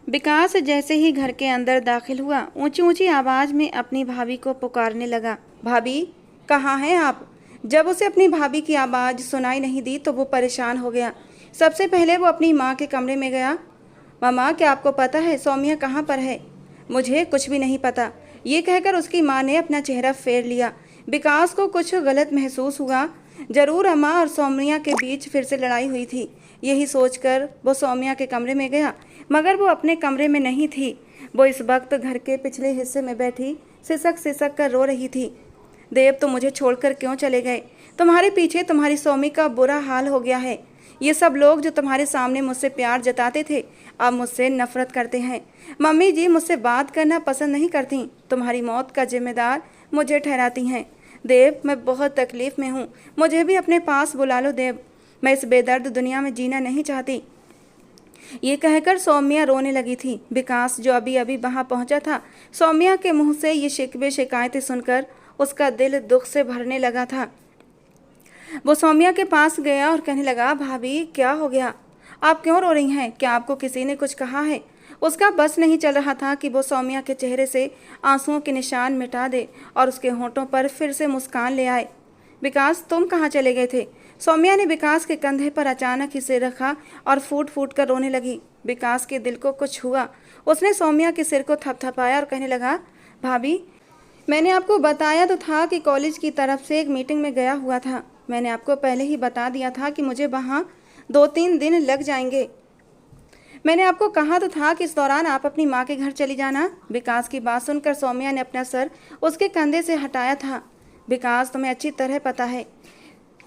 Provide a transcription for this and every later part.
विकास जैसे ही घर के अंदर दाखिल हुआ, ऊंची ऊंची आवाज में अपनी भाभी को पुकारने लगा। भाभी, कहाँ हैं आप? जब उसे अपनी भाभी की आवाज़ सुनाई नहीं दी तो वो परेशान हो गया। सबसे पहले वो अपनी माँ के कमरे में गया। मामा, क्या आपको पता है सौम्या कहाँ पर है? मुझे कुछ भी नहीं पता, ये कहकर उसकी माँ ने अपना चेहरा फेर लिया। विकास को कुछ गलत महसूस हुआ। जरूर अम्मा और सौम्या के बीच फिर से लड़ाई हुई थी। यही सोचकर वो सौम्या के कमरे में गया, मगर वो अपने कमरे में नहीं थी। वो इस वक्त घर के पिछले हिस्से में बैठी सिसक सिसक कर रो रही थी। देव, तुम मुझे छोड़कर क्यों चले गए? तुम्हारे पीछे तुम्हारी सौमी का बुरा हाल हो गया है। ये सब लोग जो तुम्हारे सामने मुझसे प्यार जताते थे, अब मुझसे नफरत करते हैं। मम्मी जी मुझसे बात करना पसंद नहीं करती, तुम्हारी मौत का जिम्मेदार मुझे ठहराती हैं। देव, मैं बहुत तकलीफ में हूँ, मुझे भी अपने पास बुला लो देव। मैं इस बेदर्द दुनिया में जीना नहीं चाहती। ये कहकर सौम्या रोने लगी थी। विकास, जो अभी अभी वहां पहुंचा था, सौम्या के मुंह से ये शिकवे शिकायतें सुनकर उसका दिल दुख से भरने लगा था। वो सौम्या के पास गया और कहने लगा, भाभी क्या हो गया? आप क्यों रो रही हैं? क्या आपको किसी ने कुछ कहा है? उसका बस नहीं चल रहा था कि वो सौम्या के चेहरे से आंसुओं के निशान मिटा दे और उसके होंठों पर फिर से मुस्कान ले आए। विकास, तुम कहाँ चले गए थे? सौम्या ने विकास के कंधे पर अचानक ही सिर रखा और फूट फूट कर रोने लगी। विकास के दिल को कुछ हुआ। उसने सौम्या के सिर को थपथपाया और कहने लगा, भाभी, मैंने आपको बताया तो था कि कॉलेज की तरफ से एक मीटिंग में गया हुआ था। मैंने आपको पहले ही बता दिया था कि मुझे वहाँ 2-3 दिन लग जाएंगे। मैंने आपको कहा तो था कि इस दौरान आप अपनी माँ के घर चली जाना। विकास की बात सुनकर सौम्या ने अपना सर उसके कंधे से हटाया था। विकास, तुम्हें अच्छी तरह पता है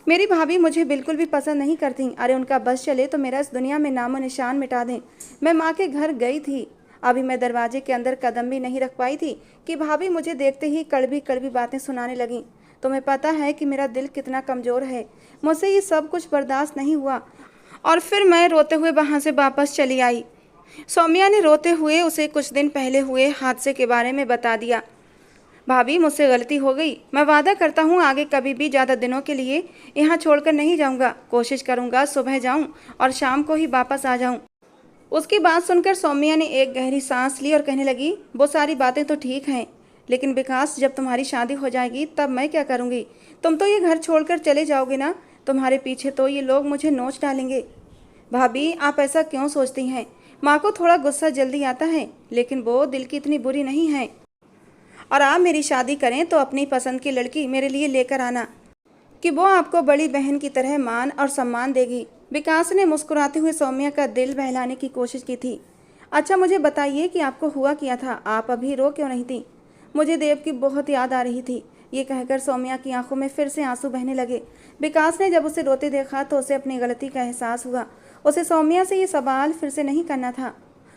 मेरी भाभी मुझे बिल्कुल भी पसंद नहीं करती। अरे उनका बस चले तो मेरा इस दुनिया में नामो निशान मिटा दें। मैं माँ के घर गई थी, अभी मैं दरवाजे के अंदर कदम भी नहीं रख पाई थी कि भाभी मुझे देखते ही कड़वी कड़वी बातें सुनाने लगीं। तुम्हें पता है कि मेरा दिल कितना कमज़ोर है, मुझसे ये सब कुछ बर्दाश्त नहीं हुआ और फिर मैं रोते हुए वहाँ से वापस चली आई। सौम्या ने रोते हुए उसे कुछ दिन पहले हुए हादसे के बारे में बता दिया। भाभी, मुझसे गलती हो गई। मैं वादा करता हूँ आगे कभी भी ज़्यादा दिनों के लिए यहाँ छोड़कर नहीं जाऊँगा। कोशिश करूँगा सुबह जाऊँ और शाम को ही वापस आ जाऊँ। उसकी बात सुनकर सौम्या ने एक गहरी सांस ली और कहने लगी, वो सारी बातें तो ठीक हैं, लेकिन विकास, जब तुम्हारी शादी हो जाएगी तब मैं क्या करूँगी? तुम तो ये घर छोड़कर चले जाओगे ना? तुम्हारे पीछे तो ये लोग मुझे नोच डालेंगे। भाभी, आप ऐसा क्यों सोचती हैं? माँ को थोड़ा गुस्सा जल्दी आता है, लेकिन वो दिल की इतनी बुरी नहीं है। और आप मेरी शादी करें तो अपनी पसंद की लड़की मेरे लिए लेकर आना कि वो आपको बड़ी बहन की तरह मान और सम्मान देगी। विकास ने मुस्कुराते हुए सौम्या का दिल बहलाने की कोशिश की थी। अच्छा, मुझे बताइए कि आपको हुआ क्या था? आप अभी रो क्यों नहीं थी? मुझे देव की बहुत याद आ रही थी। ये कहकर सौम्या की आंखों में फिर से आंसू बहने लगे। विकास ने जब उसे रोते देखा तो उसे अपनी गलती का एहसास हुआ। उसे सौम्या से ये सवाल फिर से नहीं करना था।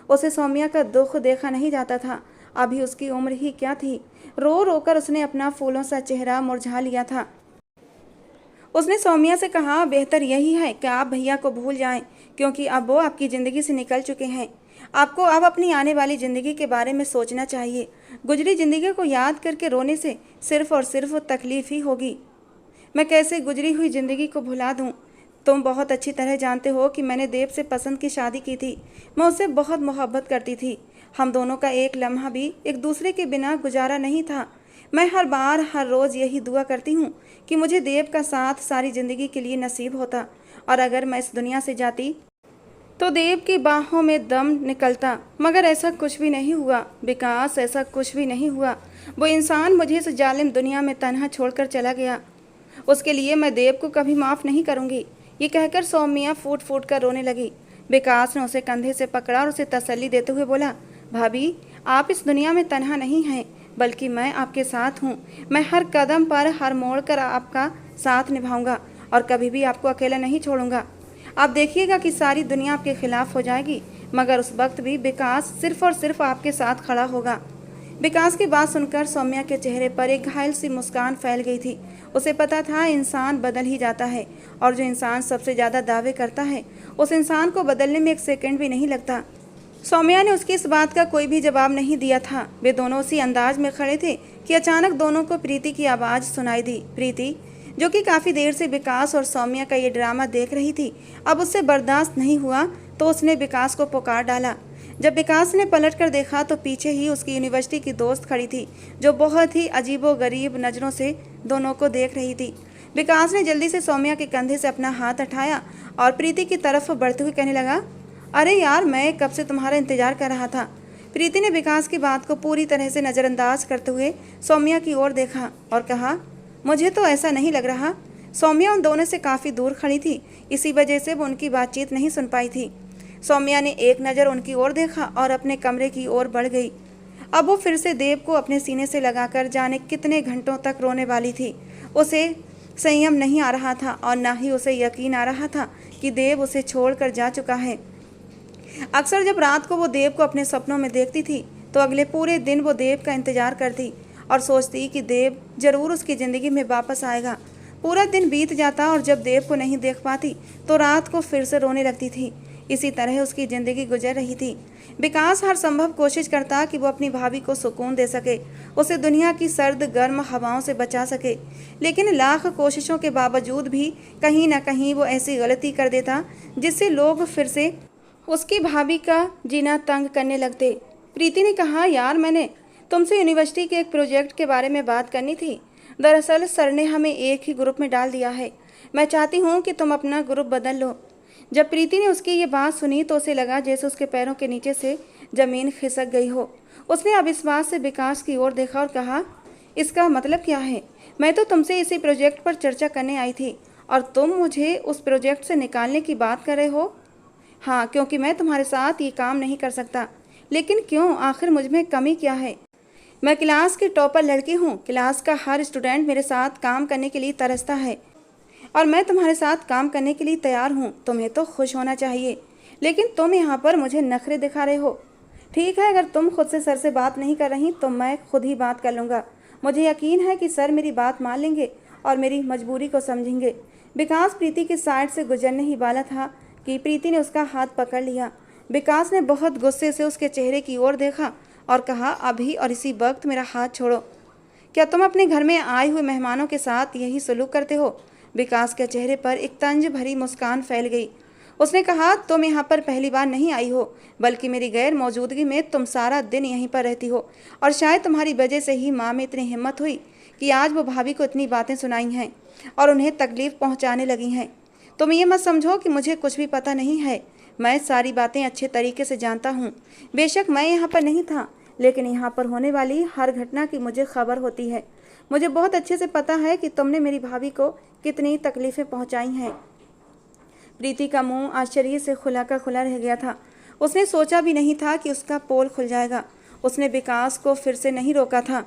उसे सौम्या का दुख देखा नहीं जाता था। अभी उसकी उम्र ही क्या थी? रो रो कर उसने अपना फूलों सा चेहरा मुरझा लिया था। उसने सौम्या से कहा, बेहतर यही है कि आप भैया को भूल जाएं, क्योंकि अब वो आपकी ज़िंदगी से निकल चुके हैं। आपको अब अपनी आने वाली ज़िंदगी के बारे में सोचना चाहिए। गुजरी ज़िंदगी को याद करके रोने से सिर्फ और सिर्फ तकलीफ ही होगी। मैं कैसे गुजरी हुई ज़िंदगी को भुला दूँ? तुम बहुत अच्छी तरह जानते हो कि मैंने देव से पसंद की शादी की थी। मैं उससे बहुत मोहब्बत करती थी। हम दोनों का एक लम्हा भी एक दूसरे के बिना गुजारा नहीं था। मैं हर बार हर रोज़ यही दुआ करती हूँ कि मुझे देव का साथ सारी ज़िंदगी के लिए नसीब होता, और अगर मैं इस दुनिया से जाती तो देव की बाहों में दम निकलता। मगर ऐसा कुछ भी नहीं हुआ विकास, ऐसा कुछ भी नहीं हुआ। वो इंसान मुझे इस जालिम दुनिया में तन्हा छोड़कर चला गया। उसके लिए मैं देव को कभी माफ़ नहीं करूँगी। ये कहकर सौम्या फूट फूट कर रोने लगी। विकास ने उसे कंधे से पकड़ा और उसे तसल्ली देते हुए बोला, भाभी, आप इस दुनिया में तन्हा नहीं हैं, बल्कि मैं आपके साथ हूँ। मैं हर कदम पर हर मोड़ कर आपका साथ निभाऊंगा और कभी भी आपको अकेला नहीं छोड़ूंगा। आप देखिएगा कि सारी दुनिया आपके खिलाफ हो जाएगी, मगर उस वक्त भी विकास सिर्फ और सिर्फ आपके साथ खड़ा होगा। विकास की बात सुनकर सौम्या के चेहरे पर एक घायल सी मुस्कान फैल गई थी। उसे पता था इंसान बदल ही जाता है, और जो इंसान सबसे ज़्यादा दावे करता है उस इंसान को बदलने में एक सेकंड भी नहीं लगता। सौम्या ने उसकी इस बात का कोई भी जवाब नहीं दिया था। वे दोनों उसी अंदाज में खड़े थे कि अचानक दोनों को प्रीति की आवाज़ सुनाई दी। प्रीति, जो कि काफ़ी देर से विकास और सौम्या का ये ड्रामा देख रही थी, अब उससे बर्दाश्त नहीं हुआ तो उसने विकास को पुकार डाला। जब विकास ने पलट कर देखा तो पीछे ही उसकी यूनिवर्सिटी की दोस्त खड़ी थी, जो बहुत ही अजीबो-गरीब नज़रों से दोनों को देख रही थी। विकास ने जल्दी से सौम्या के कंधे से अपना हाथ हटाया और प्रीति की तरफ बढ़ते हुए कहने लगा, अरे यार, मैं कब से तुम्हारा इंतजार कर रहा था। प्रीति ने विकास की बात को पूरी तरह से नज़रअंदाज करते हुए सौम्या की ओर देखा और कहा, मुझे तो ऐसा नहीं लग रहा। सौम्या उन दोनों से काफ़ी दूर खड़ी थी, इसी वजह से वो उनकी बातचीत नहीं सुन पाई थी। सौम्या ने एक नज़र उनकी ओर देखा और अपने कमरे की ओर बढ़ गई। अब वो फिर से देव को अपने सीने से लगाकर जाने कितने घंटों तक रोने वाली थी। उसे संयम नहीं आ रहा था और ना ही उसे यकीन आ रहा था कि देव उसे छोड़कर जा चुका है। अक्सर जब रात को वो देव को अपने सपनों में देखती थी तो अगले पूरे दिन वो देव का इंतजार करती और सोचती कि देव जरूर उसकी ज़िंदगी में वापस आएगा। पूरा दिन बीत जाता और जब देव को नहीं देख पाती तो रात को फिर से रोने लगती थी। इसी तरह उसकी ज़िंदगी गुजर रही थी। विकास हर संभव कोशिश करता कि वो अपनी भाभी को सुकून दे सके, उसे दुनिया की सर्द गर्म हवाओं से बचा सके, लेकिन लाख कोशिशों के बावजूद भी कहीं ना कहीं वो ऐसी गलती कर देता जिससे लोग फिर से उसकी भाभी का जीना तंग करने लगते। प्रीति ने कहा, यार, मैंने तुमसे यूनिवर्सिटी के एक प्रोजेक्ट के बारे में बात करनी थी। दरअसल सर ने हमें एक ही ग्रुप में डाल दिया है। मैं चाहती हूँ कि तुम अपना ग्रुप बदल लो। जब प्रीति ने उसकी ये बात सुनी तो उसे लगा जैसे उसके पैरों के नीचे से ज़मीन खिसक गई हो। उसने अविश्वास से विकास की ओर देखा और कहा, इसका मतलब क्या है? मैं तो तुमसे इसी प्रोजेक्ट पर चर्चा करने आई थी और तुम मुझे उस प्रोजेक्ट से निकालने की बात कर रहे हो? हाँ, क्योंकि मैं तुम्हारे साथ ये काम नहीं कर सकता। लेकिन क्यों? आखिर मुझ में कमी क्या है? मैं क्लास की टॉपर लड़की हूँ। क्लास का हर स्टूडेंट मेरे साथ काम करने के लिए तरसता है और मैं तुम्हारे साथ काम करने के लिए तैयार हूँ। तुम्हें तो खुश होना चाहिए, लेकिन तुम यहाँ पर मुझे नखरे दिखा रहे हो। ठीक है, अगर तुम खुद से सर से बात नहीं कर रही तो मैं खुद ही बात कर लूँगा। मुझे यकीन है कि सर मेरी बात मान लेंगे और मेरी मजबूरी को समझेंगे। विकास प्रीति की साइड से गुजरने ही वाला था कि प्रीति ने उसका हाथ पकड़ लिया। विकास ने बहुत गुस्से से उसके चेहरे की ओर देखा और कहा, अभी और इसी वक्त मेरा हाथ छोड़ो। क्या तुम अपने घर में आए हुए मेहमानों के साथ यही सलूक करते हो? विकास के चेहरे पर एक तंज भरी मुस्कान फैल गई। उसने कहा, तुम यहाँ पर पहली बार नहीं आई हो, बल्कि मेरी गैर मौजूदगी में तुम सारा दिन यहीं पर रहती हो और शायद तुम्हारी वजह से ही माँ में इतनी हिम्मत हुई कि आज वो भाभी को इतनी बातें सुनाई हैं और उन्हें तकलीफ पहुँचाने लगी हैं। तुम ये मत समझो कि मुझे कुछ भी पता नहीं है। मैं सारी बातें अच्छे तरीके से जानता हूँ। बेशक मैं यहाँ पर नहीं था, लेकिन यहाँ पर होने वाली हर घटना की मुझे खबर होती है। मुझे बहुत अच्छे से पता है कि तुमने मेरी भाभी को कितनी तकलीफ़ें पहुँचाई हैं। प्रीति का मुंह आश्चर्य से खुला का खुला रह गया था। उसने सोचा भी नहीं था कि उसका पोल खुल जाएगा। उसने विकास को फिर से नहीं रोका था।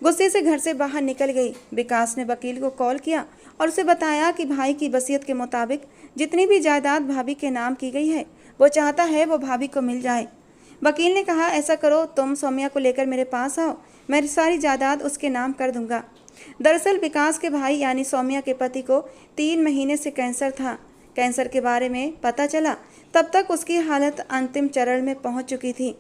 गुस्से से घर से बाहर निकल गई। विकास ने वकील को कॉल किया और उसे बताया कि भाई की वसीयत के मुताबिक जितनी भी जायदाद भाभी के नाम की गई है वो चाहता है वो भाभी को मिल जाए। वकील ने कहा, ऐसा करो, तुम सौम्या को लेकर मेरे पास आओ, मैं सारी जायदाद उसके नाम कर दूंगा। दरअसल विकास के भाई यानी सौम्या के पति को 3 महीने से कैंसर था। कैंसर के बारे में पता चला तब तक उसकी हालत अंतिम चरण में पहुंच चुकी थी।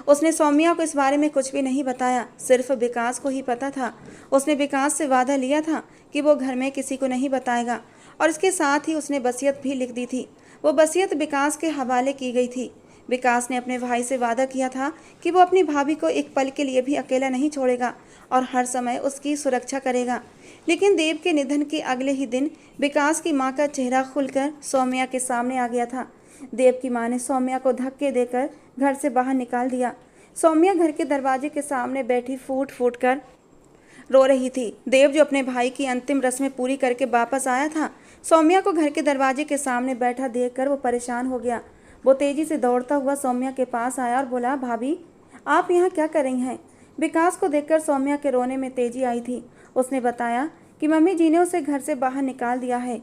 उसने सौम्या को इस बारे में कुछ भी नहीं बताया, सिर्फ विकास को ही पता था। उसने विकास से वादा लिया था कि वो घर में किसी को नहीं बताएगा और इसके साथ ही उसने वसीयत भी लिख दी थी। वो वसीयत विकास के हवाले की गई थी। विकास ने अपने भाई से वादा किया था कि वो अपनी भाभी को एक पल के लिए भी अकेला नहीं छोड़ेगा और हर समय उसकी सुरक्षा करेगा। लेकिन देव के निधन के अगले ही दिन विकास की मां का चेहरा खुलकर सौम्या के सामने आ गया था। देव की मां ने सौम्या को धक्के देकर घर से बाहर निकाल दिया। सौम्या घर के दरवाजे के सामने बैठी फूट फूट कर रो रही थी। देव जो अपने भाई की अंतिम रस्में पूरी करके वापस आया था, सौम्या को घर के दरवाजे के सामने बैठा देखकर वो परेशान हो गया। वो तेजी से दौड़ता हुआ सौम्या के पास आया और बोला, भाभी, आप यहाँ क्या कर रही हैं? विकास को देखकर सौम्या के रोने में तेजी आई थी। उसने बताया कि मम्मी जी ने उसे घर से बाहर निकाल दिया है।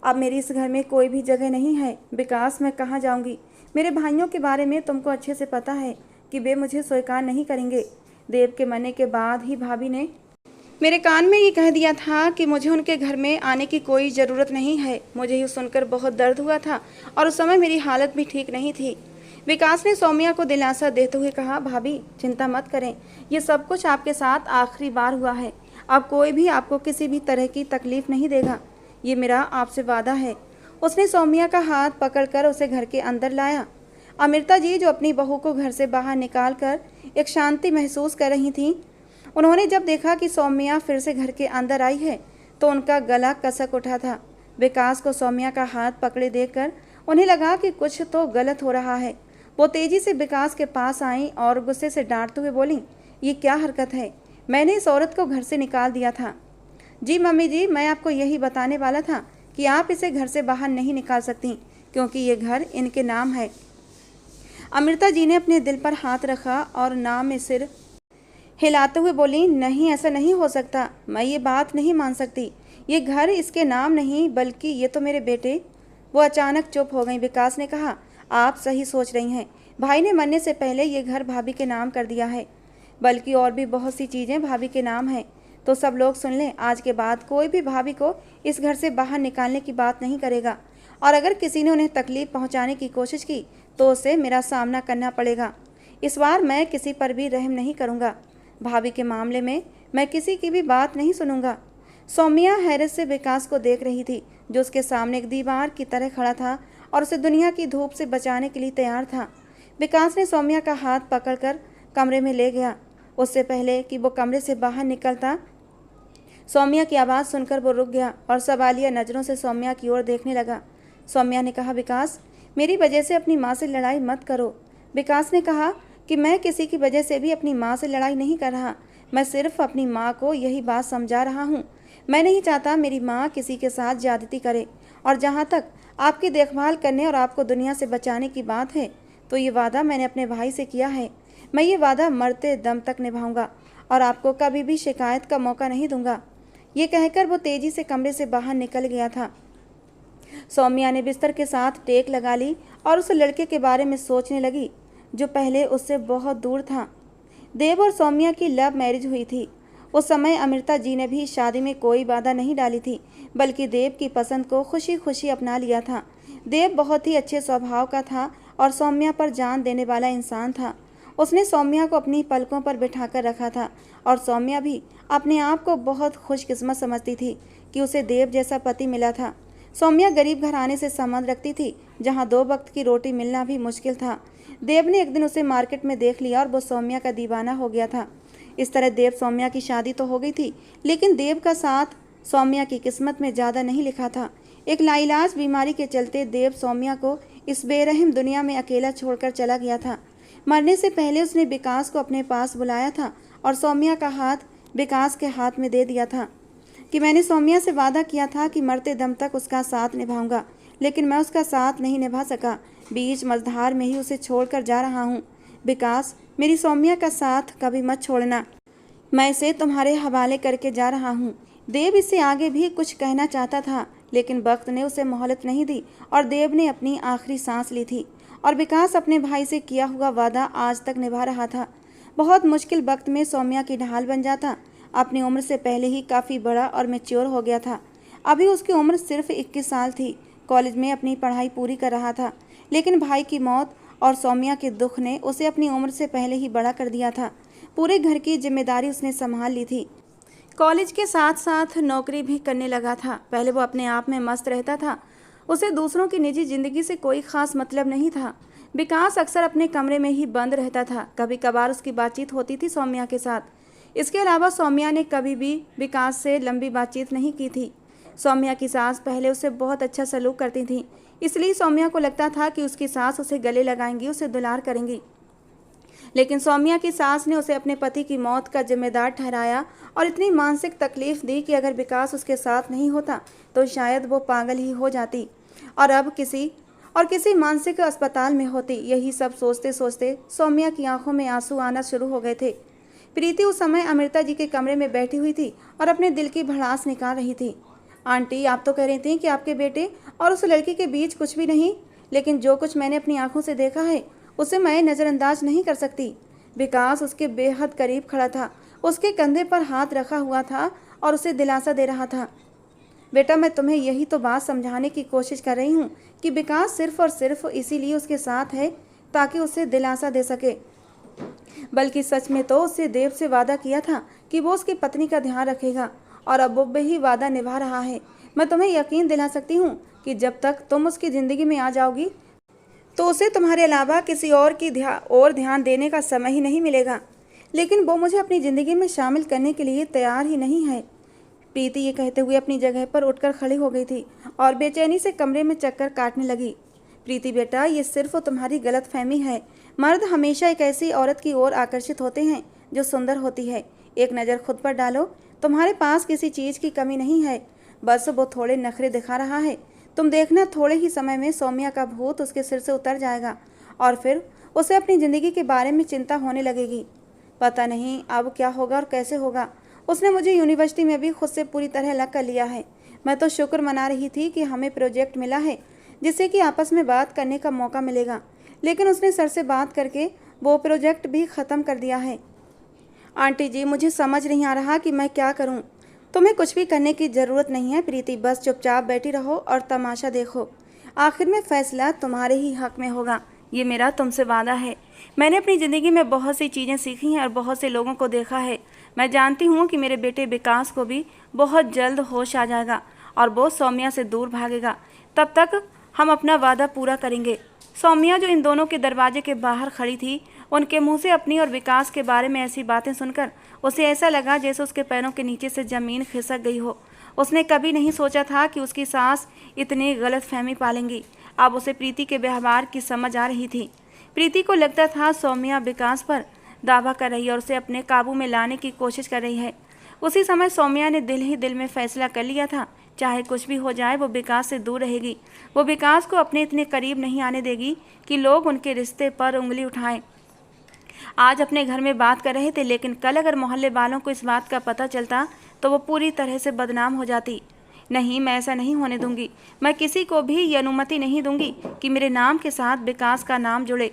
अब मेरी इस घर में कोई भी जगह नहीं है। विकास, मैं कहाँ जाऊँगी? मेरे भाइयों के बारे में तुमको अच्छे से पता है कि वे मुझे स्वीकार नहीं करेंगे। देव के मरने के बाद ही भाभी ने मेरे कान में ये कह दिया था कि मुझे उनके घर में आने की कोई ज़रूरत नहीं है। मुझे ये सुनकर बहुत दर्द हुआ था और उस समय मेरी हालत भी ठीक नहीं थी। विकास ने सौम्या को दिलासा देते हुए कहा, भाभी, चिंता मत करें, ये सब कुछ आपके साथ आखिरी बार हुआ है। अब कोई भी आपको किसी भी तरह की तकलीफ़ नहीं देगा, ये मेरा आपसे वादा है। उसने सौम्या का हाथ पकड़कर उसे घर के अंदर लाया। अमृता जी जो अपनी बहू को घर से बाहर निकाल कर एक शांति महसूस कर रही थीं, उन्होंने जब देखा कि सौम्या फिर से घर के अंदर आई है तो उनका गला कसक उठा था। विकास को सौम्या का हाथ पकड़े देखकर उन्हें लगा कि कुछ तो गलत हो रहा है। वो तेजी से विकास के पास आई और गुस्से से डांटते हुए बोली, ये क्या हरकत है? मैंने इस औरत को घर से निकाल दिया था। जी मम्मी जी, मैं आपको यही बताने वाला था कि आप इसे घर से बाहर नहीं निकाल सकती क्योंकि ये घर इनके नाम है। अमृता जी ने अपने दिल पर हाथ रखा और नाम में सिर हिलाते हुए बोली, नहीं ऐसा नहीं हो सकता, मैं ये बात नहीं मान सकती। ये घर इसके नाम नहीं बल्कि ये तो मेरे बेटे। वो अचानक चुप हो गई। विकास ने कहा, आप सही सोच रही हैं, भाई ने मरने से पहले ये घर भाभी के नाम कर दिया है, बल्कि और भी बहुत सी चीज़ें भाभी के नाम हैं। तो सब लोग सुन लें, आज के बाद कोई भी भाभी को इस घर से बाहर निकालने की बात नहीं करेगा और अगर किसी ने उन्हें तकलीफ पहुंचाने की कोशिश की तो उसे मेरा सामना करना पड़ेगा। इस बार मैं किसी पर भी रहम नहीं करूंगा। भाभी के मामले में मैं किसी की भी बात नहीं सुनूंगा। सौम्या हैरत से विकास को देख रही थी जो उसके सामने एक दीवार की तरह खड़ा था और उसे दुनिया की धूप से बचाने के लिए तैयार था। विकास ने सौम्या का हाथ पकड़कर कमरे में ले गया। उससे पहले कि वो कमरे से बाहर निकलता, सौम्या की आवाज़ सुनकर वो रुक गया और सवालिया नज़रों से सौम्या की ओर देखने लगा। सौम्या ने कहा, विकास, मेरी वजह से अपनी माँ से लड़ाई मत करो। विकास ने कहा कि मैं किसी की वजह से भी अपनी माँ से लड़ाई नहीं कर रहा, मैं सिर्फ अपनी माँ को यही बात समझा रहा हूँ। मैं नहीं चाहता मेरी माँ किसी के साथ ज्यादती करे और जहाँ तक आपकी देखभाल करने और आपको दुनिया से बचाने की बात है तो ये वादा मैंने अपने भाई से किया है। मैं ये वादा मरते दम तक निभाऊंगा और आपको कभी भी शिकायत का मौका नहीं दूंगा। ये कहकर वो तेजी से कमरे से बाहर निकल गया था। सौम्या ने बिस्तर के साथ टेक लगा ली और उस लड़के के बारे में सोचने लगी जो पहले उससे बहुत दूर था। देव और सौम्या की लव मैरिज हुई थी। उस समय अमृता जी ने भी शादी में कोई बाधा नहीं डाली थी, बल्कि देव की पसंद को खुशी खुशी अपना लिया था। देव बहुत ही अच्छे स्वभाव का था और सौम्या पर जान देने वाला इंसान था। उसने सौम्या को अपनी पलकों पर बिठाकर रखा था और सौम्या भी अपने आप को बहुत खुशकिस्मत समझती थी कि उसे देव जैसा पति मिला था। सौम्या गरीब घराने से संबंध रखती थी जहां 2 वक्त की रोटी मिलना भी मुश्किल था। देव ने एक दिन उसे मार्केट में देख लिया और वो सौम्या का दीवाना हो गया था। इस तरह देव सौम्या की शादी तो हो गई थी, लेकिन देव का साथ सौम्या की किस्मत में ज़्यादा नहीं लिखा था। एक लाइलाज बीमारी के चलते देव सौम्या को इस बेरहम दुनिया में अकेला छोड़कर चला गया था। मरने से पहले उसने विकास को अपने पास बुलाया था और सौम्या का हाथ विकास के हाथ में दे दिया था कि मैंने सौम्या से वादा किया था कि मरते दम तक उसका साथ निभाऊंगा, लेकिन मैं उसका साथ नहीं निभा सका। बीच मझधार में ही उसे छोड़कर जा रहा हूँ। विकास, मेरी सौम्या का साथ कभी मत छोड़ना, मैं इसे तुम्हारे हवाले करके जा रहा हूँ। देव इससे आगे भी कुछ कहना चाहता था, लेकिन वक्त ने उसे मोहलत नहीं दी और देव ने अपनी आखिरी सांस ली थी और विकास अपने भाई से किया हुआ वादा आज तक निभा रहा था। बहुत मुश्किल वक्त में सौम्या की ढाल बन जाता। अपनी उम्र से पहले ही काफ़ी बड़ा और मैच्योर हो गया था। अभी उसकी उम्र सिर्फ 21 साल थी। कॉलेज में अपनी पढ़ाई पूरी कर रहा था, लेकिन भाई की मौत और सौम्या के दुख ने उसे अपनी उम्र से पहले ही बड़ा कर दिया था। पूरे घर की जिम्मेदारी उसने संभाल ली थी। कॉलेज के साथ साथ नौकरी भी करने लगा था। पहले वो अपने आप में मस्त रहता था, उसे दूसरों की निजी जिंदगी से कोई खास मतलब नहीं था। विकास अक्सर अपने कमरे में ही बंद रहता था। कभी कभार उसकी बातचीत होती थी सौम्या के साथ। इसके अलावा सौम्या ने कभी भी विकास से लंबी बातचीत नहीं की थी। सौम्या की सास पहले उसे बहुत अच्छा सलूक करती थी, इसलिए सौम्या को लगता था कि उसकी सास उसे गले लगाएंगी, उसे दुलार करेंगी। लेकिन सौम्या की सास ने उसे अपने पति की मौत का जिम्मेदार ठहराया और इतनी मानसिक तकलीफ दी कि अगर विकास उसके साथ नहीं होता तो शायद वो पागल ही हो जाती और अब किसी मानसिक अस्पताल में होती। यही सब सोचते सोचते सौम्या की आंखों में आंसू आना शुरू हो गए थे। प्रीति उस समय अमृता जी के कमरे में बैठी हुई थी और अपने दिल की भड़ास निकाल रही थी। आंटी, आप तो कह रही थी कि आपके बेटे और उस लड़की के बीच कुछ भी नहीं, लेकिन जो कुछ मैंने अपनी आंखों से देखा है उसे मैं नज़रअंदाज नहीं कर सकती। विकास उसके बेहद करीब खड़ा था, उसके कंधे पर हाथ रखा हुआ था और उसे दिलासा दे रहा था। बेटा, मैं तुम्हें यही तो बात समझाने की कोशिश कर रही हूँ कि विकास सिर्फ और सिर्फ इसीलिए उसके साथ है ताकि उसे दिलासा दे सके, बल्कि सच में तो उससे देव से वादा किया था कि वो उसकी पत्नी का ध्यान रखेगा और अब वो भी वादा निभा रहा है। मैं तुम्हें यकीन दिला सकती हूँ कि जब तक तुम उसकी ज़िंदगी में आ जाओगी तो उसे तुम्हारे अलावा किसी और की ध्यान देने का समय ही नहीं मिलेगा। लेकिन वो मुझे अपनी ज़िंदगी में शामिल करने के लिए तैयार ही नहीं है। प्रीति ये कहते हुए अपनी जगह पर उठकर खड़ी हो गई थी और बेचैनी से कमरे में चक्कर काटने लगी। प्रीति बेटा, ये सिर्फ तुम्हारी गलतफहमी है। मर्द हमेशा एक ऐसी औरत की ओर आकर्षित होते हैं जो सुंदर होती है। एक नज़र खुद पर डालो, तुम्हारे पास किसी चीज़ की कमी नहीं है, बस वो थोड़े नखरे दिखा रहा है। तुम देखना, थोड़े ही समय में सौम्या का भूत उसके सिर से उतर जाएगा और फिर उसे अपनी ज़िंदगी के बारे में चिंता होने लगेगी। पता नहीं अब क्या होगा और कैसे होगा। उसने मुझे यूनिवर्सिटी में भी खुद से पूरी तरह अलग कर लिया है। मैं तो शुक्र मना रही थी कि हमें प्रोजेक्ट मिला है जिससे कि आपस में बात करने का मौका मिलेगा, लेकिन उसने सर से बात करके वो प्रोजेक्ट भी ख़त्म कर दिया है। आंटी जी, मुझे समझ नहीं आ रहा कि मैं क्या करूं। तुम्हें कुछ भी करने की ज़रूरत नहीं है प्रीति, बस चुपचाप बैठी रहो और तमाशा देखो। आखिर में फ़ैसला तुम्हारे ही हक में होगा, ये मेरा तुमसे वादा है। मैंने अपनी ज़िंदगी में बहुत सी चीज़ें सीखी हैं और बहुत से लोगों को देखा है। मैं जानती हूँ कि मेरे बेटे विकास को भी बहुत जल्द होश आ जाएगा और वो सौम्या से दूर भागेगा। तब तक हम अपना वादा पूरा करेंगे। सौम्या जो इन दोनों के दरवाजे के बाहर खड़ी थी, उनके मुंह से अपनी और विकास के बारे में ऐसी बातें सुनकर उसे ऐसा लगा जैसे उसके पैरों के नीचे से ज़मीन खिसक गई हो। उसने कभी नहीं सोचा था कि उसकी सास इतनी गलतफहमी पालेंगी। अब उसे प्रीति के व्यवहार की समझ आ रही थी। प्रीति को लगता था सौम्या विकास पर दावा कर रही है और उसे अपने काबू में लाने की कोशिश कर रही है। उसी समय सौम्या ने दिल ही दिल में फैसला कर लिया था, चाहे कुछ भी हो जाए वो विकास से दूर रहेगी। वो विकास को अपने इतने करीब नहीं आने देगी कि लोग उनके रिश्ते पर उंगली उठाएं। आज अपने घर में बात कर रहे थे, लेकिन कल अगर मोहल्ले वालों को इस बात का पता चलता तो वो पूरी तरह से बदनाम हो जाती। नहीं, मैं ऐसा नहीं होने दूंगी। मैं किसी को भी ये अनुमति नहीं दूंगी कि मेरे नाम के साथ विकास का नाम जुड़े।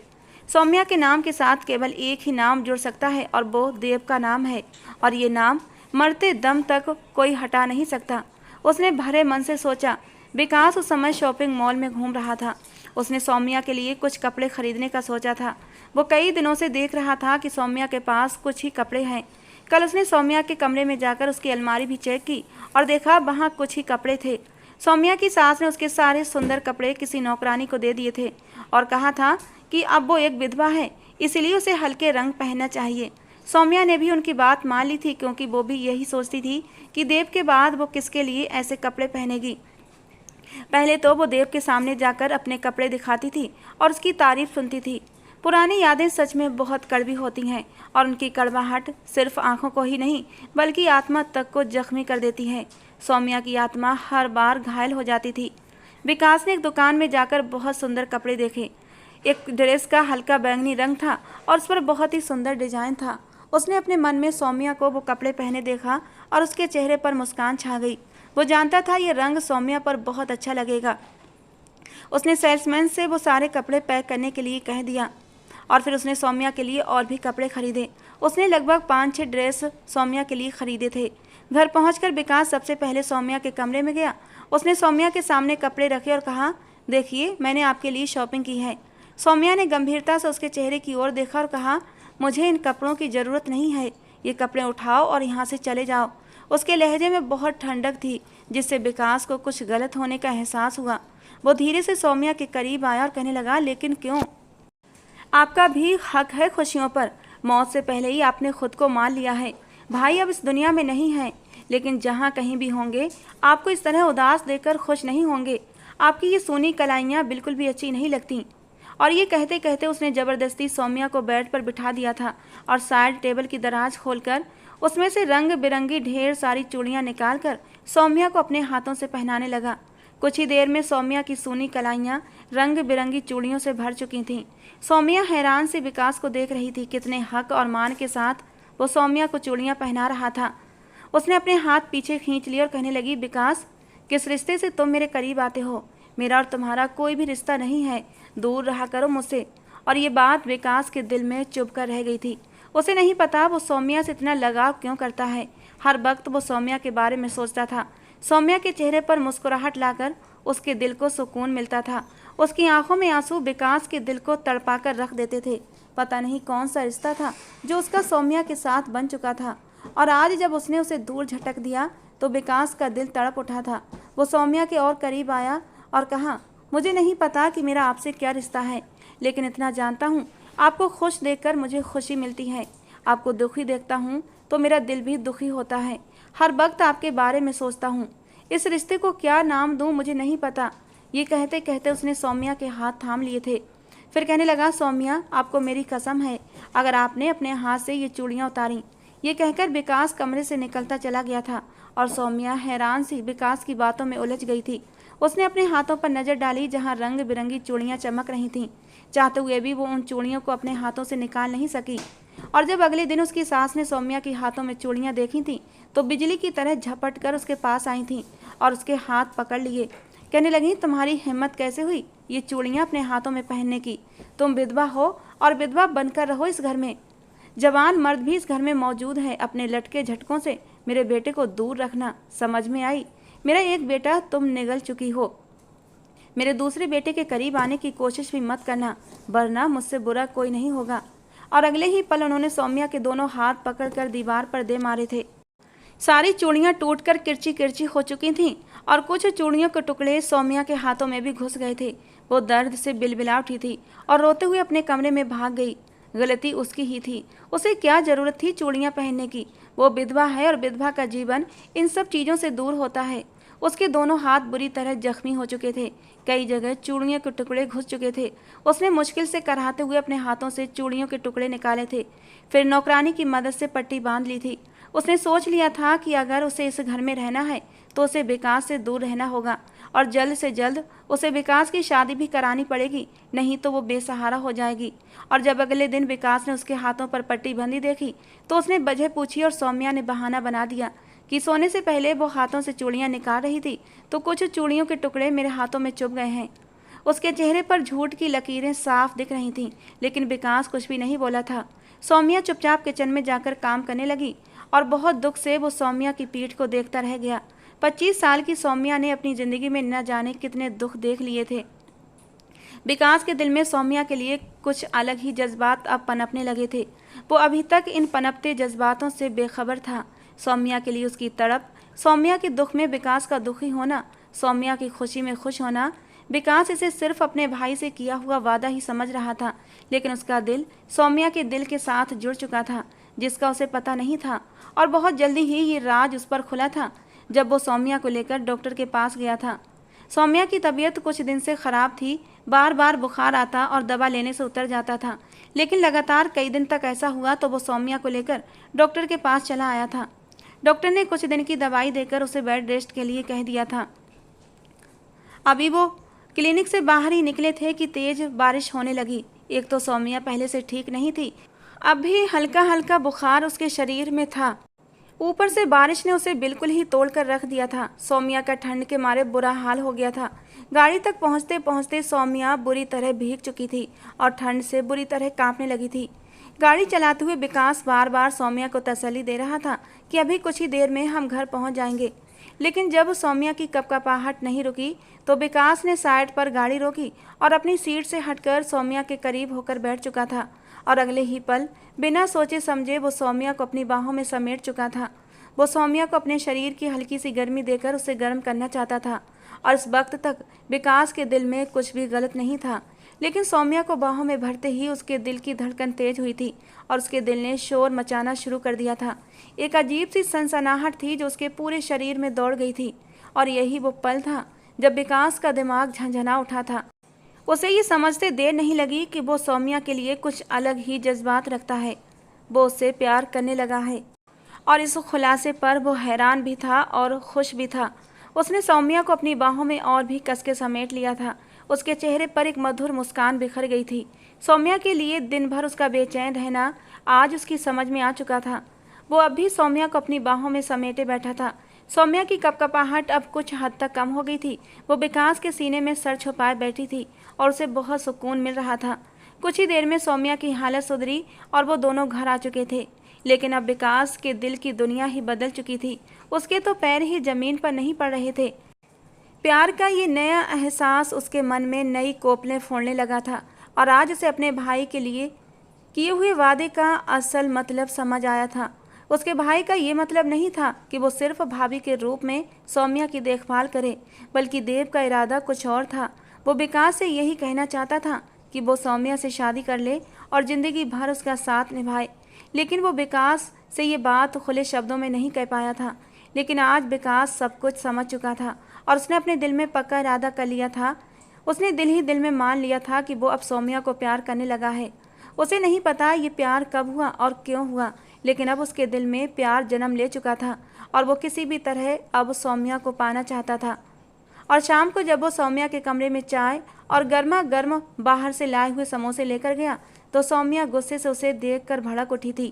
सौम्या के नाम के साथ केवल एक ही नाम जुड़ सकता है और वो देव का नाम है, और ये नाम मरते दम तक कोई हटा नहीं सकता। उसने भरे मन से सोचा। विकास उस समय शॉपिंग मॉल में घूम रहा था। उसने सौम्या के लिए कुछ कपड़े खरीदने का सोचा था। वो कई दिनों से देख रहा था कि सौम्या के पास कुछ ही कपड़े हैं। कल उसने सौम्या के कमरे में जाकर उसकी अलमारी भी चेक की और देखा वहाँ कुछ ही कपड़े थे। सौम्या की सास ने उसके सारे सुंदर कपड़े किसी नौकरानी को दे दिए थे और कहा था कि अब वो एक विधवा है, इसलिए उसे हल्के रंग पहनना चाहिए। सौम्या ने भी उनकी बात मान ली थी, क्योंकि वो भी यही सोचती थी कि देव के बाद वो किसके लिए ऐसे कपड़े पहनेगी। पहले तो वो देव के सामने जाकर अपने कपड़े दिखाती थी और उसकी तारीफ सुनती थी। पुरानी यादें सच में बहुत कड़वी होती हैं और उनकी कड़वाहट सिर्फ आंखों को ही नहीं बल्कि आत्मा तक को जख्मी कर देती है। सौम्या की आत्मा हर बार घायल हो जाती थी। विकास ने एक दुकान में जाकर बहुत सुंदर कपड़े देखे। एक ड्रेस का हल्का बैंगनी रंग था और उस पर बहुत ही सुंदर डिजाइन था। उसने अपने मन में सौम्या को वो कपड़े पहने देखा और उसके चेहरे पर मुस्कान छा गई। वो जानता था ये रंग सौम्या पर बहुत अच्छा लगेगा। उसने सेल्समैन से वो सारे कपड़े पैक करने के लिए कह दिया और फिर उसने सौम्या के लिए और भी कपड़े खरीदे। उसने लगभग 5-6 ड्रेस सौम्या के लिए खरीदे थे। घर पहुंचकर विकास सबसे पहले सौम्या के कमरे में गया। उसने सौम्या के सामने कपड़े रखे और कहा, देखिए, मैंने आपके लिए शॉपिंग की है। सौम्या ने गंभीरता से उसके चेहरे की ओर देखा और कहा, मुझे इन कपड़ों की ज़रूरत नहीं है, ये कपड़े उठाओ और यहाँ से चले जाओ। उसके लहजे में बहुत ठंडक थी, जिससे विकास को कुछ गलत होने का एहसास हुआ। वो धीरे से सौम्या के करीब आया और कहने लगा, लेकिन क्यों? आपका भी हक है खुशियों पर। मौत से पहले ही आपने खुद को मान लिया है। भाई अब इस दुनिया में नहीं है, लेकिन जहाँ कहीं भी होंगे आपको इस तरह उदास देखकर खुश नहीं होंगे। आपकी ये सोनी कलाइयाँ बिल्कुल भी अच्छी नहीं लगती। और ये कहते कहते उसने ज़बरदस्ती सौम्या को बेड पर बिठा दिया था और साइड टेबल की दराज खोलकर उसमें से रंग बिरंगी ढेर सारी चूड़ियाँ निकालकर सौम्या को अपने हाथों से पहनाने लगा। कुछ ही देर में सौम्या की सोनी कलाइयाँ रंग बिरंगी चूड़ियों से भर चुकी थीं। सौम्या हैरान से विकास को देख रही थी। कितने हक और मान के साथ वो सौम्या को चूड़ियाँ पहना रहा था। उसने अपने हाथ पीछे खींच लिए और कहने लगी, विकास, किस रिश्ते से तुम मेरे करीब आते हो? मेरा और तुम्हारा कोई भी रिश्ता नहीं है, दूर रहा करो मुझसे। और ये बात विकास के दिल में चुभ कर रह गई थी। उसे नहीं पता वो सौम्या से इतना लगाव क्यों करता है। हर वक्त वो सौम्या के बारे में सोचता था। सौम्या के चेहरे पर मुस्कुराहट लाकर उसके दिल को सुकून मिलता था। उसकी आंखों में आंसू विकास के दिल को तड़पा कर रख देते थे। पता नहीं कौन सा रिश्ता था जो उसका सौम्या के साथ बन चुका था, और आज जब उसने उसे दूर झटक दिया तो विकास का दिल तड़प उठा था। वो सौम्या के और करीब आया और कहा, मुझे नहीं पता कि मेरा आपसे क्या रिश्ता है, लेकिन इतना जानता हूँ, आपको खुश देखकर मुझे खुशी मिलती है। आपको दुखी देखता हूँ तो मेरा दिल भी दुखी होता है। हर वक्त आपके बारे में सोचता हूँ। इस रिश्ते को क्या नाम दूँ मुझे नहीं पता। ये कहते कहते उसने सौम्या के हाथ थाम लिए थे। फिर कहने लगा, सौम्या, आपको मेरी कसम है, अगर आपने अपने हाथ से ये चूड़ियाँ उतारी। ये कहकर विकास कमरे से निकलता चला गया था और सौम्या हैरान सी विकास की बातों में उलझ गई थी। उसने अपने हाथों पर नजर डाली जहाँ रंग बिरंगी चूड़ियाँ चमक रही थीं। चाहते हुए भी वो उन चूड़ियों को अपने हाथों से निकाल नहीं सकी। और जब अगले दिन उसकी सास ने सौम्या के हाथों में चूड़ियाँ देखी थीं तो बिजली की तरह झपट कर उसके पास आई थीं और उसके हाथ पकड़ लिए। कहने लगी, तुम्हारी हिम्मत कैसे हुई ये चूड़ियाँ अपने हाथों में पहनने की? तुम विधवा हो और विधवा बनकर रहो इस घर में। जवान मर्द भी इस घर में मौजूद है। अपने लटके झटकों से मेरे बेटे को दूर रखना। समझ में आई? मेरा एक बेटा तुम निगल चुकी हो। मेरे दूसरे बेटे के करीब आने की कोशिश भी मत करना, वरना मुझसे बुरा कोई नहीं होगा। और अगले ही पल उन्होंने सौम्या के दोनों हाथ पकड़कर दीवार पर दे मारे थे। सारी चूड़ियाँ टूटकर किरची किरची हो चुकी थीं और कुछ चूड़ियों के टुकड़े सौम्या के हाथों में भी घुस गए थे। वो दर्द से बिलबिला उठी थी और रोते हुए अपने कमरे में भाग गई। गलती उसकी ही थी। उसे क्या जरूरत थी चूड़ियाँ पहनने की? वो विधवा है और विधवा का जीवन इन सब चीज़ों से दूर होता है। उसके दोनों हाथ बुरी तरह जख्मी हो चुके थे। कई जगह चूड़ियों के टुकड़े घुस चुके थे। उसने मुश्किल से कराहते हुए अपने हाथों से चूड़ियों के टुकड़े निकाले थे। फिर नौकरानी की मदद से पट्टी बांध ली थी। उसने सोच लिया था कि अगर उसे इस घर में रहना है तो उसे विकास से दूर रहना होगा और जल्द से जल्द उसे विकास की शादी भी करानी पड़ेगी, नहीं तो वो बेसहारा हो जाएगी। और जब अगले दिन विकास ने उसके हाथों पर पट्टी बंधी देखी तो उसने वजह पूछी और सौम्या ने बहाना बना दिया कि सोने से पहले वो हाथों से चूड़ियाँ निकाल रही थी तो कुछ चूड़ियों के टुकड़े मेरे हाथों में चुभ गए हैं। उसके चेहरे पर झूठ की लकीरें साफ दिख रही थीं, लेकिन विकास कुछ भी नहीं बोला था। सौम्या चुपचाप किचन में जाकर काम करने लगी और बहुत दुख से वो सौम्या की पीठ को देखता रह गया। 25 साल की सौम्या ने अपनी ज़िंदगी में न जाने कितने दुख देख लिए थे। विकास के दिल में सौम्या के लिए कुछ अलग ही जज्बात अब पनपने लगे थे। वो अभी तक इन पनपते जज्बातों से बेखबर था। सौम्या के लिए उसकी तड़प, सौम्या के दुख में विकास का दुखी होना, सौम्या की खुशी में खुश होना। विकास इसे सिर्फ अपने भाई से किया हुआ वादा ही समझ रहा था, लेकिन उसका दिल सौम्या के दिल के साथ जुड़ चुका था, जिसका उसे पता नहीं था। और बहुत जल्दी ही ये राज उस पर खुला था जब वो सौम्या को लेकर डॉक्टर के पास गया था। सौम्या की तबीयत कुछ दिन से ख़राब थी। बार बार बुखार आता और दवा लेने से उतर जाता था, लेकिन लगातार कई दिन तक ऐसा हुआ तो वो सौम्या को लेकर डॉक्टर के पास चला आया था। डॉक्टर ने कुछ दिन की दवाई देकर उसे बेड रेस्ट के लिए कह दिया था। अभी वो क्लिनिक से बाहर ही निकले थे कि तेज बारिश होने लगी। एक तो सौम्या पहले से ठीक नहीं थी, अब भी हल्का हल्का बुखार उसके शरीर में था। ऊपर से बारिश ने उसे बिल्कुल ही तोड़ कर रख दिया था। सौम्या का ठंड के मारे बुरा हाल हो गया था। गाड़ी तक पहुंचते पहुंचते सौम्या बुरी तरह भीग चुकी थी और ठंड से बुरी तरह कांपने लगी थी। गाड़ी चलाते हुए विकास बार बार सौम्या को तसल्ली दे रहा था कि अभी कुछ ही देर में हम घर पहुंच जाएंगे, लेकिन जब सौम्या की कपकपाहट नहीं रुकी तो विकास ने साइड पर गाड़ी रोकी और अपनी सीट से हटकर सौम्या के करीब होकर बैठ चुका था। और अगले ही पल बिना सोचे समझे वो सौम्या को अपनी बाहों में समेट चुका था। वो सौम्या को अपने शरीर की हल्की सी गर्मी देकर उसे गर्म करना चाहता था। और इस वक्त तक विकास के दिल में कुछ भी गलत नहीं था, लेकिन सौम्या को बाहों में भरते ही उसके दिल की धड़कन तेज हुई थी और उसके दिल ने शोर मचाना शुरू कर दिया था। एक अजीब सी सनसनाहट थी जो उसके पूरे शरीर में दौड़ गई थी। और यही वो पल था जब विकास का दिमाग झंझना उठा था। उसे ये समझते देर नहीं लगी कि वो सौम्या के लिए कुछ अलग ही जज्बात रखता है। वो उससे प्यार करने लगा है और इस खुलासे पर वो हैरान भी था और खुश भी था। उसने सौम्या को अपनी बाहों में और भी कस के समेट लिया था। उसके चेहरे पर एक मधुर मुस्कान बिखर गई थी। सौम्या के लिए दिन भर उसका बेचैन रहना आज उसकी समझ में आ चुका था। वो अब भी सौम्या को अपनी बाहों में समेटे बैठा था। सौम्या की कपकपाहट अब कुछ हद तक कम हो गई थी। वो विकास के सीने में सर छुपाए बैठी थी और उसे बहुत सुकून मिल रहा था। कुछ ही देर में सौम्या की हालत सुधरी और वो दोनों घर आ चुके थे, लेकिन अब विकास के दिल की दुनिया ही बदल चुकी थी। उसके तो पैर ही जमीन पर नहीं पड़ रहे थे। प्यार का ये नया एहसास उसके मन में नई कोपलें फोड़ने लगा था और आज उसे अपने भाई के लिए किए हुए वादे का असल मतलब समझ आया था। उसके भाई का ये मतलब नहीं था कि वो सिर्फ भाभी के रूप में सौम्या की देखभाल करे, बल्कि देव का इरादा कुछ और था। वो विकास से यही कहना चाहता था कि वो सौम्या से शादी कर ले और ज़िंदगी भर उसका साथ निभाए। लेकिन वो विकास से ये बात खुले शब्दों में नहीं कह पाया था। लेकिन आज विकास सब कुछ समझ चुका था और उसने अपने दिल में पक्का इरादा कर लिया था। उसने दिल ही दिल में मान लिया था कि वो अब सौम्या को प्यार करने लगा है। उसे नहीं पता ये प्यार कब हुआ और क्यों हुआ, लेकिन अब उसके दिल में प्यार जन्म ले चुका था और वो किसी भी तरह अब सौम्या को पाना चाहता था। और शाम को जब वो सौम्या के कमरे में चाय और गर्मा गर्म बाहर से लाए हुए समोसे लेकर गया तो सौम्या गुस्से से उसे देखकर भड़क उठी थी।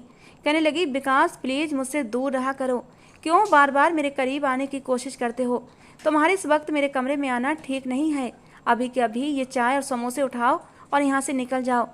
कहने लगी, विकास प्लीज़ मुझसे दूर रहा करो, क्यों बार बार मेरे करीब आने की कोशिश करते हो? तुम्हारे इस वक्त मेरे कमरे में आना ठीक नहीं है। अभी के अभी ये चाय और समोसे उठाओ और यहाँ से निकल जाओ।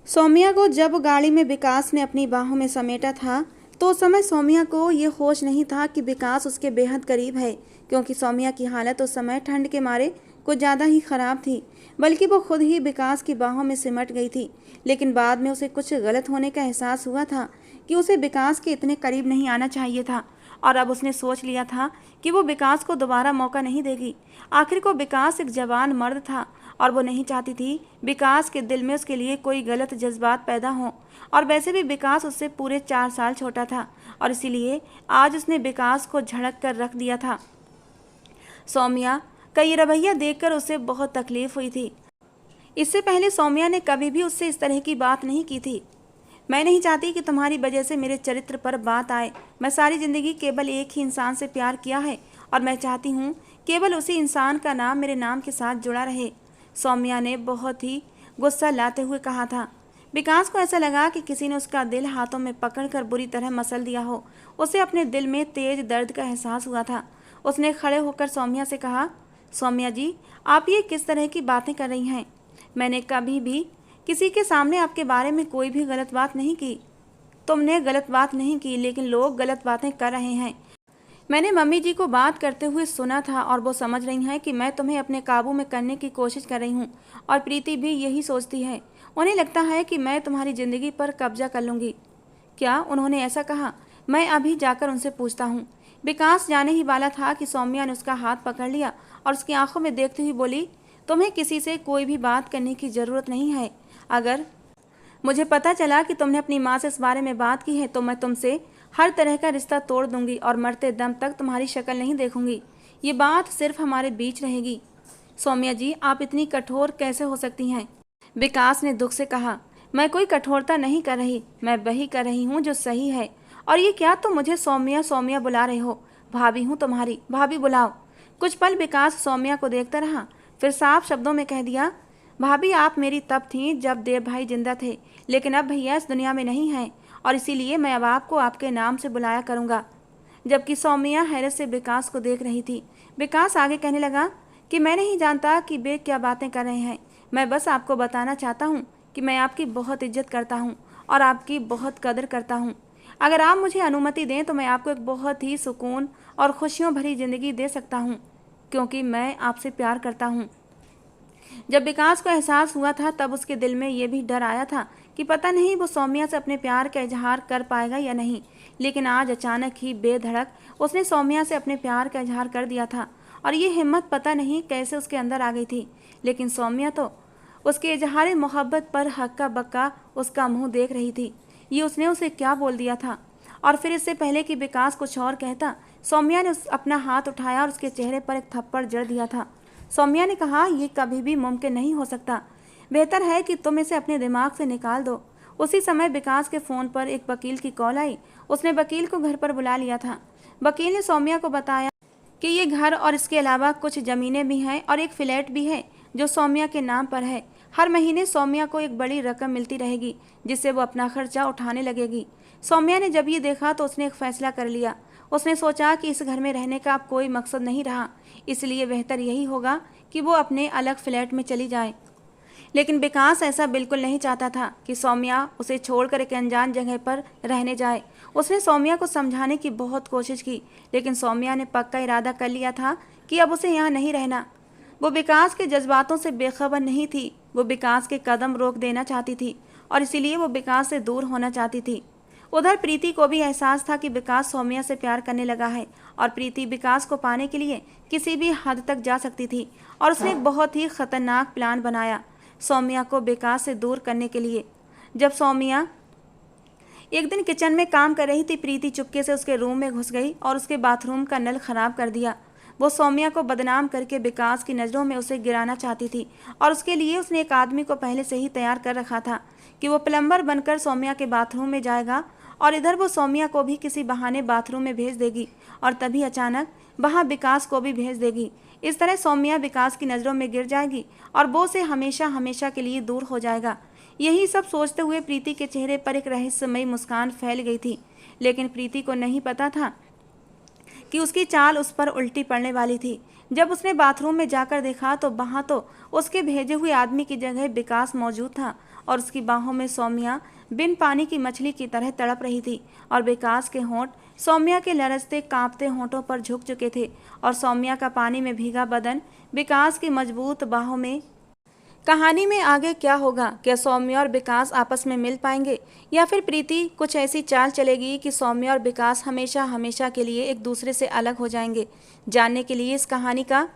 सौम्या को जब गाड़ी में विकास ने अपनी बाहों में समेटा था तो उस समय सौम्या को ये होश नहीं था कि विकास उसके बेहद करीब है, क्योंकि सौम्या की हालत उस समय ठंड के मारे कुछ ज़्यादा ही ख़राब थी, बल्कि वो खुद ही विकास की बाहों में सिमट गई थी। लेकिन बाद में उसे कुछ गलत होने का एहसास हुआ था कि उसे विकास के इतने करीब नहीं आना चाहिए था और अब उसने सोच लिया था कि वो विकास को दोबारा मौका नहीं देगी। आखिर को विकास एक जवान मर्द था और वो नहीं चाहती थी विकास के दिल में उसके लिए कोई गलत जज्बात पैदा हों। और वैसे भी विकास उससे पूरे 4 साल छोटा था और इसीलिए आज उसने विकास को झड़क कर रख दिया था। सौम्या का ये रवैया देखकर उसे बहुत तकलीफ हुई थी। इससे पहले सौम्या ने कभी भी उससे इस तरह की बात नहीं की थी। मैं नहीं चाहती कि तुम्हारी वजह से मेरे चरित्र पर बात आए। मैं सारी ज़िंदगी केवल एक ही इंसान से प्यार किया है और मैं चाहती हूँ केवल उसी इंसान का नाम मेरे नाम के साथ जुड़ा रहे, सौम्या ने बहुत ही गुस्सा लाते हुए कहा था। विकास को ऐसा लगा कि किसी ने उसका दिल हाथों में पकड़कर बुरी तरह मसल दिया हो। उसे अपने दिल में तेज दर्द का एहसास हुआ था। उसने खड़े होकर सौम्या से कहा, सौम्या जी, आप ये किस तरह की बातें कर रही हैं? मैंने कभी भी किसी के सामने आपके बारे में कोई भी गलत बात नहीं की। तुमने गलत बात नहीं की, लेकिन लोग गलत बातें कर रहे हैं। मैंने मम्मी जी को बात करते हुए सुना था और वो समझ रही हैं कि मैं तुम्हें अपने काबू में करने की कोशिश कर रही हूँ और प्रीति भी यही सोचती है। उन्हें लगता है कि मैं तुम्हारी ज़िंदगी पर कब्जा कर लूँगी। क्या उन्होंने ऐसा कहा? मैं अभी जाकर उनसे पूछता हूँ। विकास जाने ही वाला था कि सौम्या ने उसका हाथ पकड़ लिया और उसकी आंखों में देखते हुए बोली, तुम्हें किसी से कोई भी बात करने की ज़रूरत नहीं है। अगर मुझे पता चला कि तुमने अपनी माँ से इस बारे में बात की है तो मैं तुमसे हर तरह का रिश्ता तोड़ दूंगी और मरते दम तक तुम्हारी शक्ल नहीं देखूंगी। ये बात सिर्फ हमारे बीच रहेगी। सौम्या जी, आप इतनी कठोर कैसे हो सकती हैं? विकास ने दुख से कहा, मैं कोई कठोरता नहीं कर रही, मैं वही कर रही हूँ जो सही है। और ये क्या तुम मुझे सौम्या सौम्या बुला रहे हो? भाभी हूँ तुम्हारी, भाभी बुलाओ। कुछ पल विकास सौम्या को देखता रहा, फिर साफ शब्दों में कह दिया, भाभी आप मेरी तब थीं जब देव भाई जिंदा थे, लेकिन अब भैया इस दुनिया में नहीं हैं और इसीलिए मैं अब आपको आपके नाम से बुलाया करूँगा। जबकि सौम्या हैरत से विकास को देख रही थी। विकास आगे कहने लगा कि मैं नहीं जानता कि वे क्या बातें कर रहे हैं। मैं बस आपको बताना चाहता हूँ कि मैं आपकी बहुत इज्जत करता हूँ और आपकी बहुत कदर करता हूँ। अगर आप मुझे अनुमति दें तो मैं आपको एक बहुत ही सुकून और खुशियों भरी ज़िंदगी दे सकता हूँ, क्योंकि मैं आपसे प्यार करता हूँ। जब विकास को एहसास हुआ था तब उसके दिल में ये भी डर आया था कि पता नहीं वो सौम्या से अपने प्यार का इजहार कर पाएगा या नहीं। लेकिन आज अचानक ही बेधड़क उसने सौम्या से अपने प्यार का इजहार कर दिया था और ये हिम्मत पता नहीं कैसे उसके अंदर आ गई थी। लेकिन सौम्या तो उसके इजहार मोहब्बत पर हक्का बक्का उसका मुंह देख रही थी। ये उसने उसे क्या बोल दिया था? और फिर इससे पहले कि विकास कुछ और कहता, सौम्या ने अपना हाथ उठाया और उसके चेहरे पर एक थप्पड़ जड़ दिया था। सौम्या ने कहा, ये कभी भी मुमकिन नहीं हो सकता। बेहतर है कि तुम इसे अपने दिमाग से निकाल दो। उसी समय विकास के फ़ोन पर एक वकील की कॉल आई। उसने वकील को घर पर बुला लिया था। वकील ने सौम्या को बताया कि ये घर और इसके अलावा कुछ ज़मीनें भी हैं और एक फ्लैट भी है जो सौम्या के नाम पर है। हर महीने सौम्या को एक बड़ी रकम मिलती रहेगी जिससे वो अपना खर्चा उठाने लगेगी। सौम्या ने जब ये देखा तो उसने एक फ़ैसला कर लिया। उसने सोचा कि इस घर में रहने का अब कोई मकसद नहीं रहा, इसलिए बेहतर यही होगा कि वो अपने अलग फ्लैट में चली जाए। लेकिन विकास ऐसा बिल्कुल नहीं चाहता था कि सौम्या उसे छोड़कर एक अनजान जगह पर रहने जाए। उसने सौम्या को समझाने की बहुत कोशिश की, लेकिन सौम्या ने पक्का इरादा कर लिया था कि अब उसे यहाँ नहीं रहना। वो विकास के जज्बातों से बेखबर नहीं थी। वो विकास के कदम रोक देना चाहती थी और इसीलिए वो विकास से दूर होना चाहती थी। उधर प्रीति को भी एहसास था कि विकास सौम्या से प्यार करने लगा है और प्रीति विकास को पाने के लिए किसी भी हद तक जा सकती थी और उसने एक बहुत ही खतरनाक प्लान बनाया। सौम्या को विकास से दूर करने के लिए। जब सौम्या एक दिन किचन में काम कर रही थी, प्रीति चुपके से उसके रूम में घुस गई और उसके बाथरूम का नल खराब कर दिया। वो सौम्या को बदनाम करके विकास की नज़रों में उसे गिराना चाहती थी और उसके लिए उसने एक आदमी को पहले से ही तैयार कर रखा था कि वो प्लम्बर बनकर सौम्या के बाथरूम में जाएगा और इधर वो सौम्या को भी किसी बहाने बाथरूम में भेज देगी और तभी अचानक वहाँ विकास को भी भेज देगी। इस तरह सौम्या विकास की नज़रों में गिर जाएगी और वो उसे हमेशा हमेशा के लिए दूर हो जाएगा। यही सब सोचते हुए प्रीति के चेहरे पर एक रहस्यमयी मुस्कान फैल गई थी, लेकिन प्रीति को नहीं पता था कि उसकी चाल उस पर उल्टी पड़ने वाली थी। जब उसने बाथरूम में जाकर देखा तो वहाँ तो उसके भेजे हुए आदमी की जगह विकास मौजूद था और उसकी बाहों में सौम्या बिन पानी की मछली की तरह तड़प रही थी और विकास के होंठ सौम्या के लरजते कांपते होंठों पर झुक चुके थे और सौम्या का पानी में भीगा बदन विकास की मजबूत बाहों में। कहानी में आगे क्या होगा? क्या सौम्या और विकास आपस में मिल पाएंगे या फिर प्रीति कुछ ऐसी चाल चलेगी कि सौम्या और विकास हमेशा हमेशा के लिए एक दूसरे से अलग हो जाएंगे? जानने के लिए इस कहानी का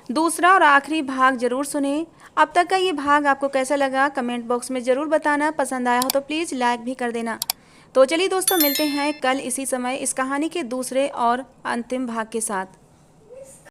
दूसरा और आखिरी भाग जरूर सुने। अब तक का ये भाग आपको कैसा लगा कमेंट बॉक्स में ज़रूर बताना। पसंद आया हो तो प्लीज़ लाइक भी कर देना। तो चलिए दोस्तों, मिलते हैं कल इसी समय इस कहानी के दूसरे और अंतिम भाग के साथ।